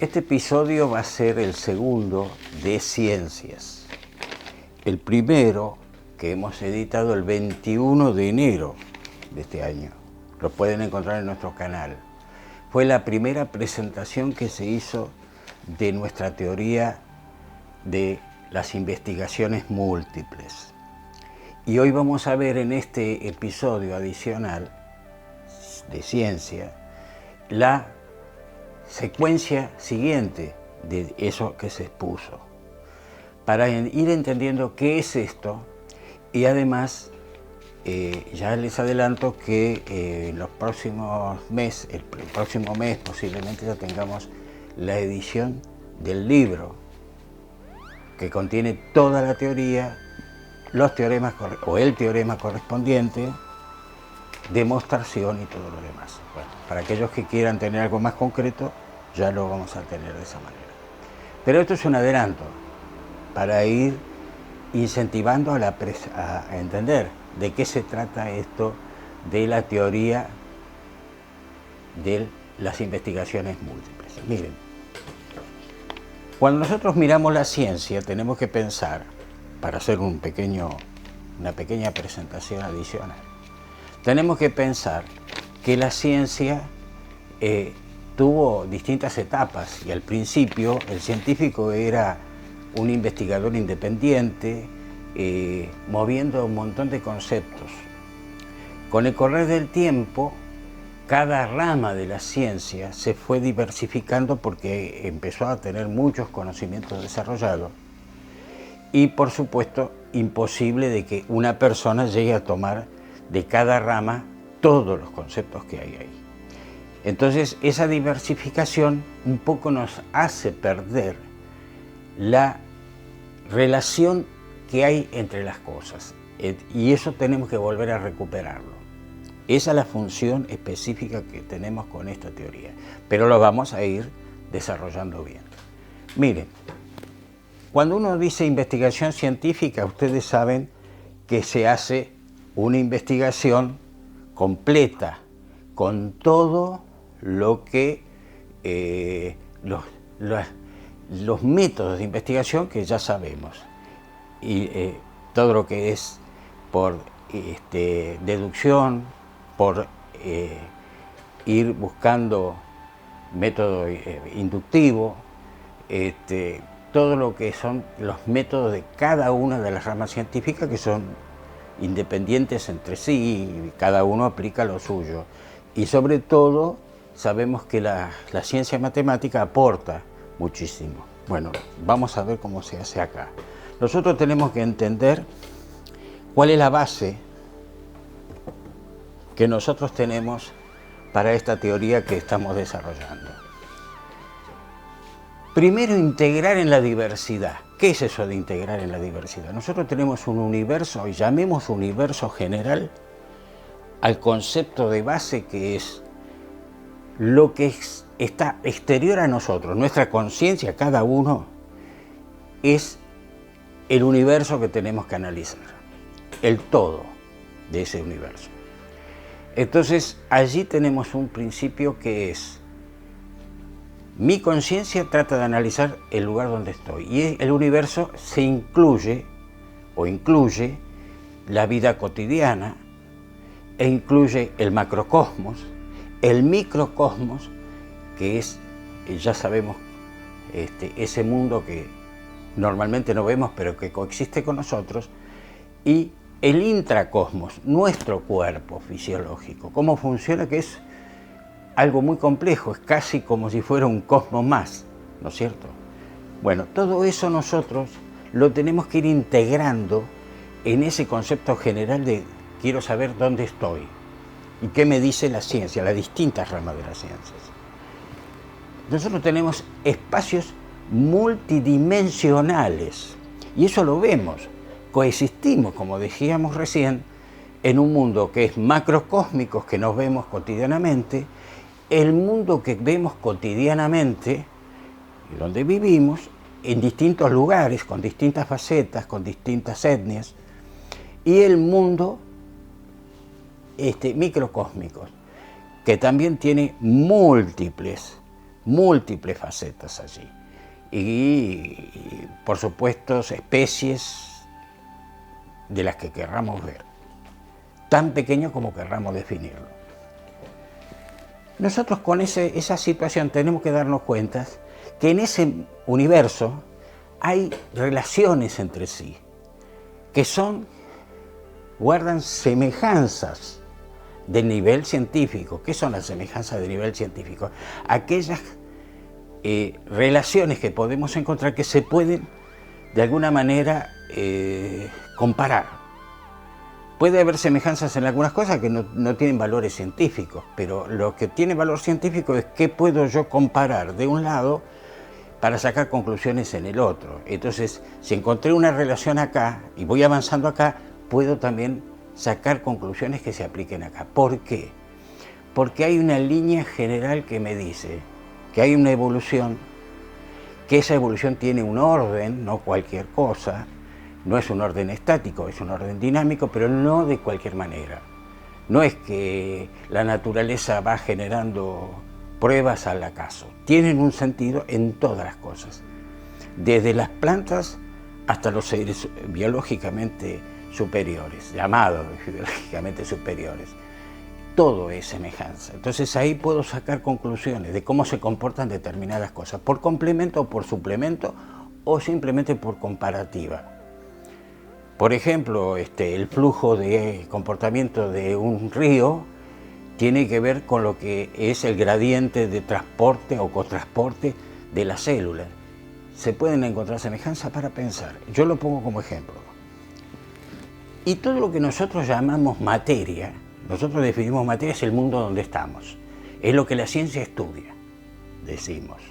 Este episodio va a ser el segundo de Ciencias. El primero que hemos editado el 21 de enero de este año. Lo pueden encontrar en nuestro canal. Fue la primera presentación que se hizo de nuestra teoría de las investigaciones múltiples. Y hoy vamos a ver en este episodio adicional de Ciencia la secuencia siguiente de eso que se expuso, para ir entendiendo qué es esto. Y además ya les adelanto que en los próximos meses, el próximo mes posiblemente ya tengamos la edición del libro que contiene toda la teoría, los teoremas o el teorema correspondiente, demostración y todo lo demás. Bueno, para aquellos que quieran tener algo más concreto, ya lo vamos a tener de esa manera. Pero esto es un adelanto para ir incentivando a entender de qué se trata esto de la teoría de las investigaciones múltiples. Miren, cuando nosotros miramos la ciencia tenemos que pensar, para hacer una pequeña presentación adicional, tenemos que pensar que la ciencia tuvo distintas etapas y al principio el científico era un investigador independiente, moviendo un montón de conceptos. Con el correr del tiempo, cada rama de la ciencia se fue diversificando porque empezó a tener muchos conocimientos desarrollados y, por supuesto, imposible de que una persona llegue a tomar de cada rama todos los conceptos que hay ahí. Entonces, esa diversificación un poco nos hace perder la relación que hay entre las cosas, y eso tenemos que volver a recuperarlo. Esa es la función específica que tenemos con esta teoría, pero lo vamos a ir desarrollando bien. Miren, cuando uno dice investigación científica, ustedes saben que se hace una investigación completa, con todo lo que los métodos de investigación que ya sabemos, y todo lo que es por deducción, por ir buscando método inductivo, todo lo que son los métodos de cada una de las ramas científicas, que son independientes entre sí y cada uno aplica lo suyo. Y sobre todo sabemos que la ciencia matemática aporta muchísimo. Bueno, vamos a ver cómo se hace acá. Nosotros tenemos que entender cuál es la base que nosotros tenemos para esta teoría que estamos desarrollando. Primero, integrar en la diversidad. ¿Qué es eso de integrar en la diversidad? Nosotros tenemos un universo, y llamemos universo general, al concepto de base que es lo que está exterior a nosotros. Nuestra conciencia, cada uno, es el universo que tenemos que analizar, el todo de ese universo. Entonces, allí tenemos un principio que es: mi conciencia trata de analizar el lugar donde estoy, y el universo se incluye la vida cotidiana, e incluye el macrocosmos, el microcosmos, que es, ya sabemos, ese mundo que normalmente no vemos pero que coexiste con nosotros, y el intracosmos, nuestro cuerpo fisiológico, cómo funciona, que es algo muy complejo, es casi como si fuera un cosmos más, ¿no es cierto? Bueno, todo eso nosotros lo tenemos que ir integrando en ese concepto general de quiero saber dónde estoy y qué me dice la ciencia, las distintas ramas de las ciencias. Nosotros tenemos espacios multidimensionales y eso lo vemos. Coexistimos, como decíamos recién, en un mundo que es macrocósmico, que nos vemos cotidianamente, el mundo que vemos cotidianamente y donde vivimos en distintos lugares, con distintas facetas, con distintas etnias, y el mundo microcósmico, que también tiene múltiples múltiples facetas allí. Y por supuesto, especies de las que querramos ver, tan pequeño como querramos definirlo. Nosotros con esa situación tenemos que darnos cuenta que en ese universo hay relaciones entre sí, que guardan semejanzas de nivel científico. ¿Qué son las semejanzas de nivel científico? Aquellas relaciones que podemos encontrar que se pueden de alguna manera comparar. Puede haber semejanzas en algunas cosas que no tienen valores científicos, pero lo que tiene valor científico es qué puedo yo comparar de un lado para sacar conclusiones en el otro. Entonces, si encontré una relación acá y voy avanzando acá, puedo también sacar conclusiones que se apliquen acá. ¿Por qué? Porque hay una línea general que me dice que hay una evolución, que esa evolución tiene un orden, no cualquier cosa, no es un orden estático, es un orden dinámico, pero no de cualquier manera. No es que la naturaleza va generando pruebas al acaso. Tienen un sentido en todas las cosas, desde las plantas hasta los seres biológicamente superiores, llamados biológicamente superiores. Todo es semejanza. Entonces ahí puedo sacar conclusiones de cómo se comportan determinadas cosas, por complemento o por suplemento, o simplemente por comparativa. Por ejemplo, el flujo de comportamiento de un río tiene que ver con lo que es el gradiente de transporte o cotransporte de la célula. Se pueden encontrar semejanzas para pensar. Yo lo pongo como ejemplo. Y todo lo que nosotros llamamos materia, nosotros definimos materia, es el mundo donde estamos. Es lo que la ciencia estudia, decimos.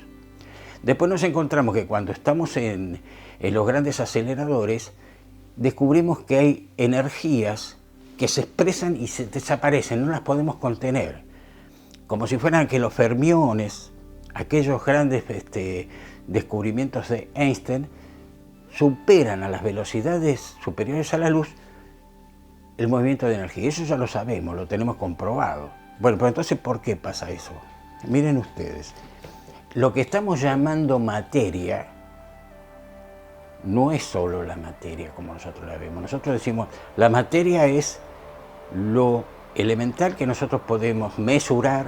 Después nos encontramos que cuando estamos en los grandes aceleradores, descubrimos que hay energías que se expresan y se desaparecen, no las podemos contener. Como si fueran que los fermiones, aquellos grandes descubrimientos de Einstein, superan a las velocidades superiores a la luz el movimiento de energía. Eso ya lo sabemos, lo tenemos comprobado. Bueno, pero entonces, ¿por qué pasa eso? Miren ustedes, lo que estamos llamando materia no es solo la materia como nosotros la vemos. Nosotros decimos, la materia es lo elemental que nosotros podemos mesurar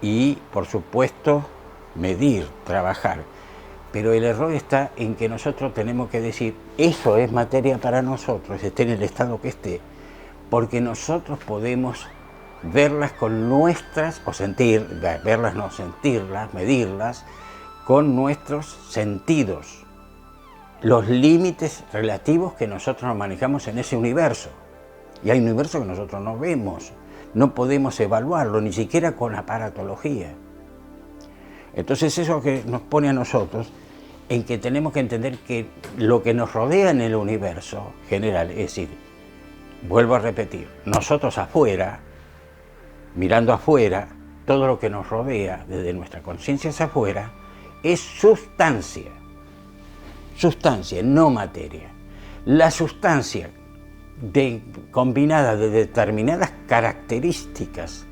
y, por supuesto, medir, trabajar. Pero el error está en que nosotros tenemos que decir, eso es materia para nosotros, esté en el estado que esté, porque nosotros podemos verlas con nuestras, o verlas no, sentirlas, medirlas, con nuestros sentidos, los límites relativos que nosotros manejamos en ese universo. Y hay un universo que nosotros no vemos, no podemos evaluarlo, ni siquiera con aparatología. Entonces eso que nos pone a nosotros en que tenemos que entender que lo que nos rodea en el universo general, es decir, vuelvo a repetir, nosotros afuera, mirando afuera, todo lo que nos rodea desde nuestra conciencia hacia afuera es sustancia, no materia. La sustancia combinada de determinadas características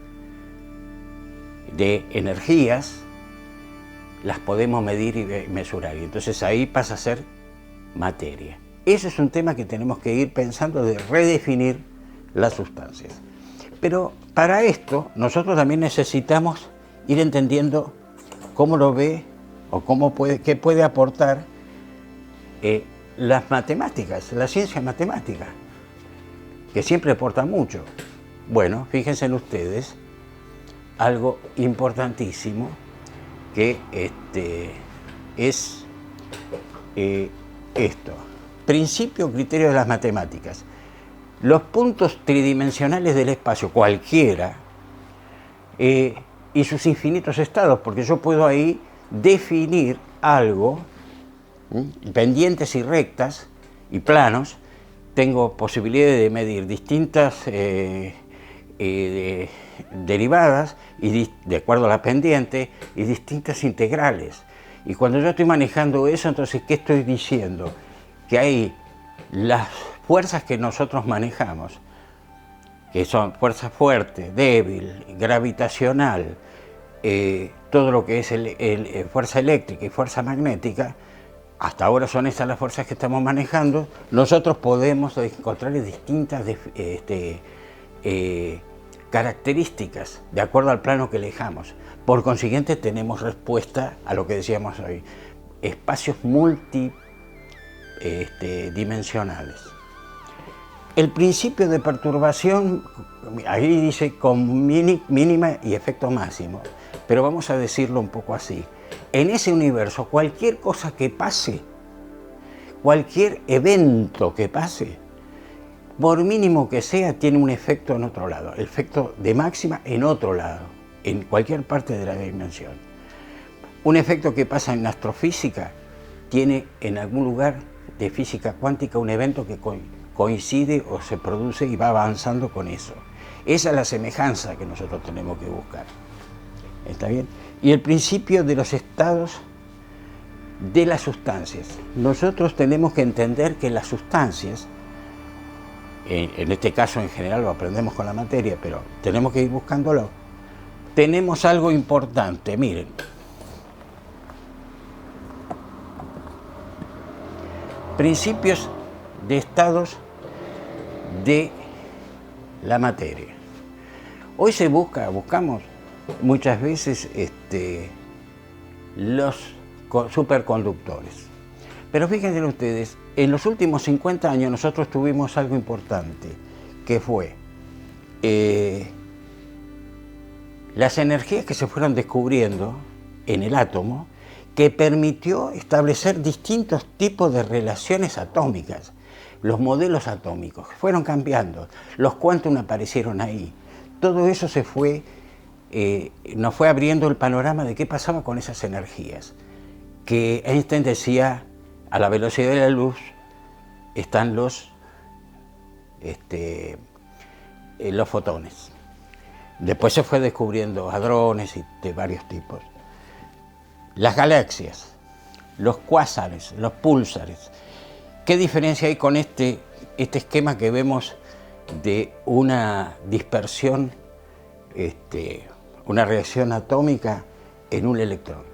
de energías, las podemos medir y mesurar, y entonces ahí pasa a ser materia. Ese es un tema que tenemos que ir pensando, de redefinir las sustancias. Pero para esto nosotros también necesitamos ir entendiendo cómo lo ve o qué puede aportar las matemáticas, la ciencia matemática, que siempre aporta mucho. Bueno, fíjense en ustedes, algo importantísimo que es esto. Principio o criterio de las matemáticas. Los puntos tridimensionales del espacio, cualquiera, y sus infinitos estados, porque yo puedo ahí definir algo, pendientes y rectas y planos, tengo posibilidad de medir distintas derivadas y de acuerdo a la pendiente y distintas integrales. Y cuando yo estoy manejando eso, entonces, ¿qué estoy diciendo? Que hay las fuerzas que nosotros manejamos, que son fuerza fuerte, débil, gravitacional, todo lo que es fuerza eléctrica y fuerza magnética. Hasta ahora son esas las fuerzas que estamos manejando. Nosotros podemos encontrar distintas características de acuerdo al plano que elijamos. Por consiguiente, tenemos respuesta a lo que decíamos hoy, espacios multidimensionales. El principio de perturbación, ahí dice con mínima y efecto máximo, pero vamos a decirlo un poco así. En ese universo, cualquier cosa que pase, cualquier evento que pase, por mínimo que sea, tiene un efecto en otro lado, el efecto de máxima en otro lado, en cualquier parte de la dimensión. Un efecto que pasa en astrofísica tiene en algún lugar de física cuántica un evento que coincide o se produce y va avanzando con eso. Esa es la semejanza que nosotros tenemos que buscar. ¿Está bien? Y el principio de los estados de las sustancias. Nosotros tenemos que entender que las sustancias, en este caso en general lo aprendemos con la materia, pero tenemos que ir buscándolo. Tenemos algo importante, miren. Principios de estados de la materia. Hoy se buscamos muchas veces los superconductores. Pero fíjense ustedes, en los últimos 50 años nosotros tuvimos algo importante, que fue las energías que se fueron descubriendo en el átomo, que permitió establecer distintos tipos de relaciones atómicas. Los modelos atómicos fueron cambiando, los quantum aparecieron ahí. Todo eso se fue, nos fue abriendo el panorama de qué pasaba con esas energías. Que Einstein decía, a la velocidad de la luz están los fotones. Después se fue descubriendo hadrones y de varios tipos. Las galaxias, los cuásares, los púlsares. ¿Qué diferencia hay con este esquema que vemos de una dispersión, una reacción atómica en un electrón?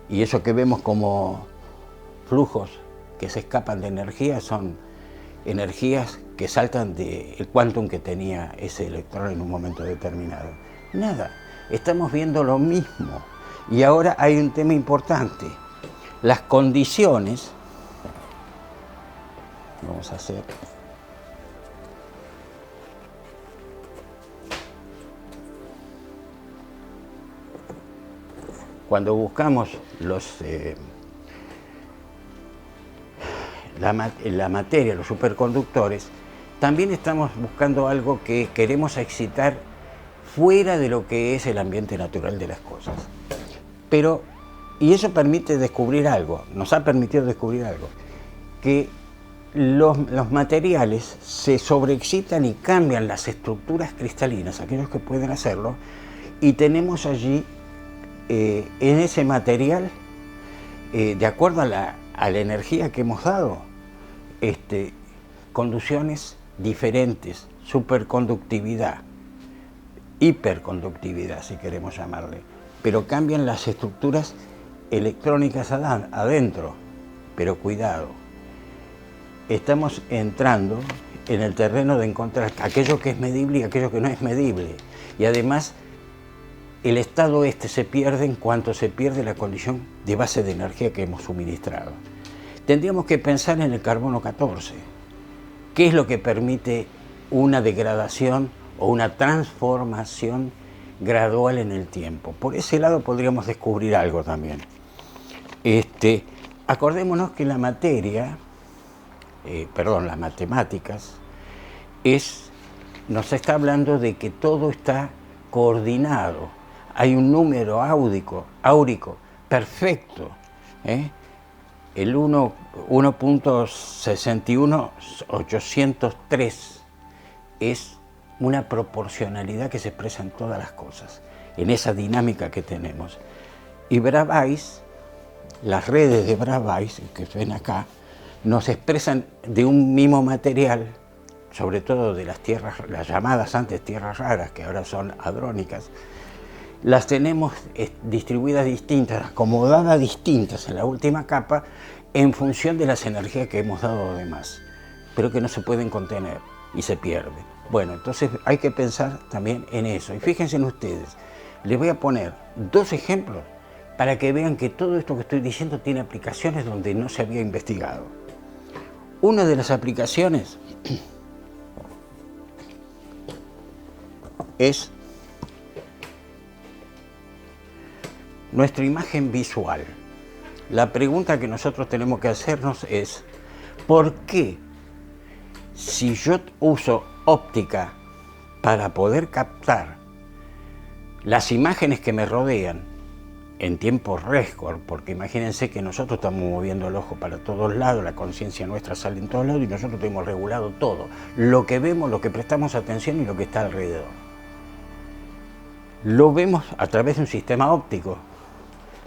Y eso que vemos como flujos que se escapan de energía son energías que saltan del quantum que tenía ese electrón en un momento determinado. Nada, estamos viendo lo mismo. Y ahora hay un tema importante. Las condiciones, vamos a hacer, cuando buscamos la materia, los superconductores, también estamos buscando algo que queremos excitar fuera de lo que es el ambiente natural de las cosas. Y eso permite descubrir algo, nos ha permitido descubrir algo, que los materiales se sobreexcitan y cambian las estructuras cristalinas, aquellos que pueden hacerlo, y tenemos allí, en ese material, de acuerdo a la energía que hemos dado, conducciones diferentes, superconductividad, hiperconductividad, si queremos llamarle, pero cambian las estructuras electrónicas adentro. Pero cuidado, estamos entrando en el terreno de encontrar aquello que es medible y aquello que no es medible. Y además, el estado se pierde en cuanto se pierde la condición de base de energía que hemos suministrado. Tendríamos que pensar en el carbono 14. ¿Qué es lo que permite una degradación o una transformación gradual en el tiempo? Por ese lado podríamos descubrir algo también. Acordémonos que la materia, las matemáticas, nos está hablando de que todo está coordinado. Hay un número áurico perfecto, el 1.61803 es una proporcionalidad que se expresa en todas las cosas, en esa dinámica que tenemos. Y Bravais, las redes de Bravais, que ven acá, nos expresan de un mismo material, sobre todo de las llamadas antes tierras raras, que ahora son hadrónicas, las tenemos distribuidas distintas, acomodadas distintas en la última capa en función de las energías que hemos dado además, pero que no se pueden contener y se pierden. Bueno, entonces hay que pensar también en eso. Y fíjense en ustedes, les voy a poner 2 ejemplos para que vean que todo esto que estoy diciendo tiene aplicaciones donde no se había investigado. Una de las aplicaciones es nuestra imagen visual. La pregunta que nosotros tenemos que hacernos es, ¿por qué si yo uso óptica para poder captar las imágenes que me rodean en tiempo récord? Porque imagínense que nosotros estamos moviendo el ojo para todos lados, la conciencia nuestra sale en todos lados y nosotros tenemos regulado todo, lo que vemos, lo que prestamos atención y lo que está alrededor. Lo vemos a través de un sistema óptico.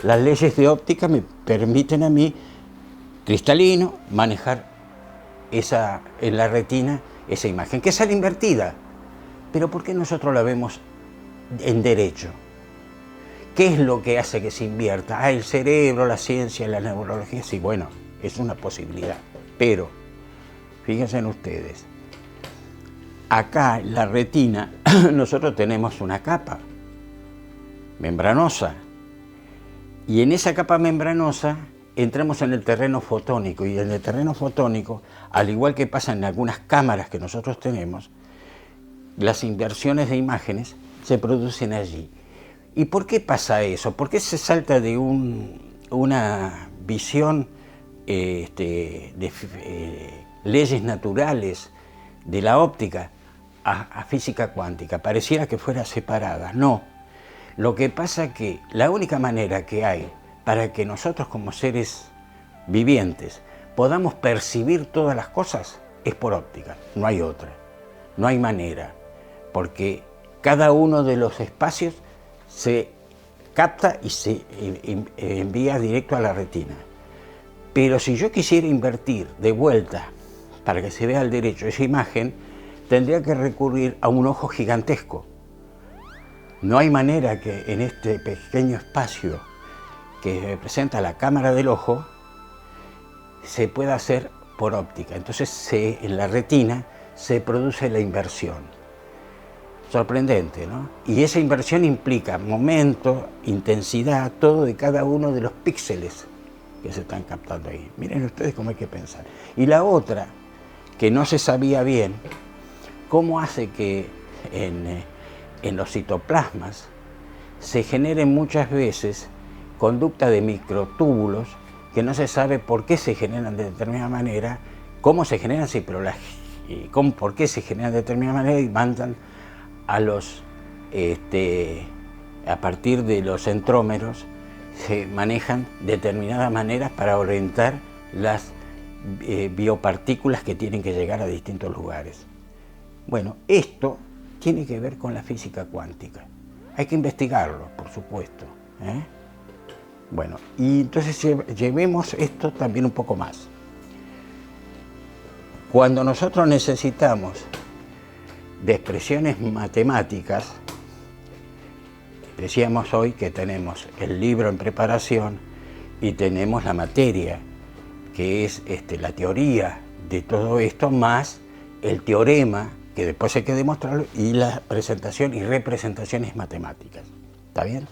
Las leyes de óptica me permiten a mí, cristalino, manejar en la retina esa imagen, que sale invertida. Pero ¿por qué nosotros la vemos en derecho? ¿Qué es lo que hace que se invierta? El cerebro, la ciencia, la neurología. Sí, bueno, es una posibilidad. Pero, fíjense en ustedes, acá en la retina nosotros tenemos una capa membranosa. Y en esa capa membranosa entramos en el terreno fotónico. Y en el terreno fotónico, al igual que pasa en algunas cámaras que nosotros tenemos, las inversiones de imágenes se producen allí. ¿Y por qué pasa eso? ¿Por qué se salta de una visión de leyes naturales de la óptica a física cuántica? Pareciera que fuera separada. No. Lo que pasa es que la única manera que hay para que nosotros como seres vivientes podamos percibir todas las cosas es por óptica. No hay otra. No hay manera. Porque cada uno de los espacios se capta y se envía directo a la retina. Pero si yo quisiera invertir de vuelta para que se vea al derecho esa imagen, tendría que recurrir a un ojo gigantesco. No hay manera que en este pequeño espacio que representa la cámara del ojo se pueda hacer por óptica. Entonces en la retina se produce la inversión. Sorprendente, ¿no? Y esa inversión implica momento, intensidad, todo de cada uno de los píxeles que se están captando ahí. Miren ustedes cómo hay que pensar. Y la otra, que no se sabía bien, cómo hace que en los citoplasmas se generen muchas veces conducta de microtúbulos que no se sabe por qué se generan de determinada manera, cómo se generan, sí, pero por qué se generan de determinada manera y mandan a partir de los centrómeros se manejan determinadas maneras para orientar las biopartículas que tienen que llegar a distintos lugares. Bueno, esto tiene que ver con la física cuántica. Hay que investigarlo, por supuesto. Bueno, y entonces llevemos esto también un poco más. Cuando nosotros necesitamos de expresiones matemáticas, decíamos hoy que tenemos el libro en preparación y tenemos la materia, que es la teoría de todo esto, más el teorema, que después hay que demostrarlo, y la presentación y representaciones matemáticas. ¿Está bien?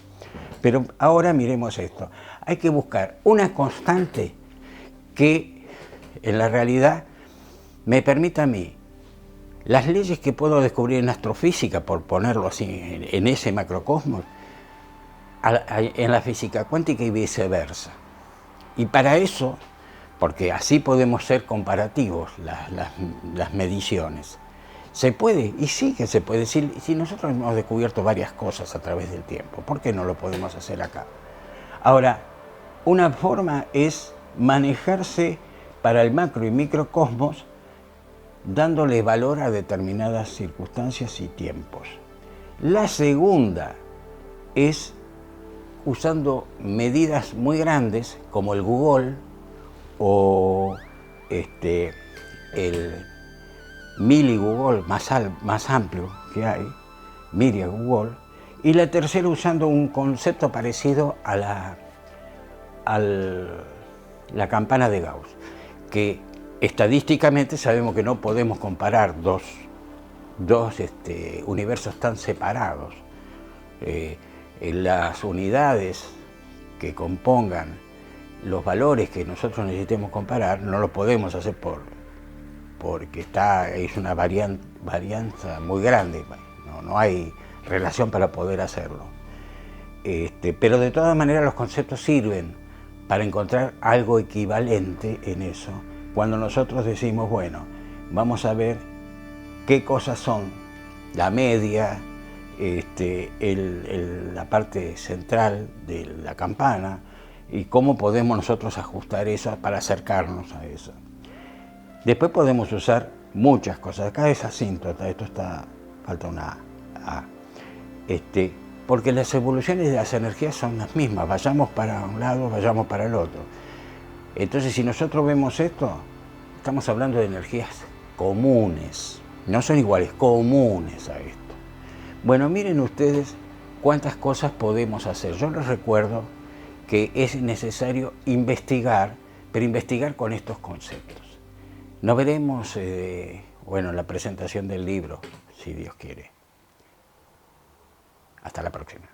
Pero ahora miremos esto. Hay que buscar una constante que en la realidad me permita a mí las leyes que puedo descubrir en astrofísica, por ponerlo así, en ese macrocosmos, en la física cuántica y viceversa. Y para eso, porque así podemos ser comparativos las mediciones, ¿se puede? Y sí que se puede. Si nosotros hemos descubierto varias cosas a través del tiempo, ¿por qué no lo podemos hacer acá? Ahora, una forma es manejarse para el macro y microcosmos dándole valor a determinadas circunstancias y tiempos. La segunda es usando medidas muy grandes como el Google o el Mili Google más amplio que hay, Miria Google, Y la tercera usando un concepto parecido a la campana de Gauss, que estadísticamente sabemos que no podemos comparar dos universos tan separados. Las unidades que compongan los valores que nosotros necesitemos comparar no lo podemos hacer porque es una varianza muy grande, no hay relación para poder hacerlo. Pero de todas maneras los conceptos sirven para encontrar algo equivalente en eso, cuando nosotros decimos, bueno, vamos a ver qué cosas son la media, la parte central de la campana, y cómo podemos nosotros ajustar eso para acercarnos a eso. Después podemos usar muchas cosas. Acá es asíntota, falta una A. Porque las evoluciones de las energías son las mismas, vayamos para un lado, vayamos para el otro. Entonces, si nosotros vemos esto, estamos hablando de energías comunes, no son iguales, comunes a esto. Bueno, miren ustedes cuántas cosas podemos hacer. Yo les recuerdo que es necesario investigar, pero investigar con estos conceptos. Nos veremos, en la presentación del libro, si Dios quiere. Hasta la próxima.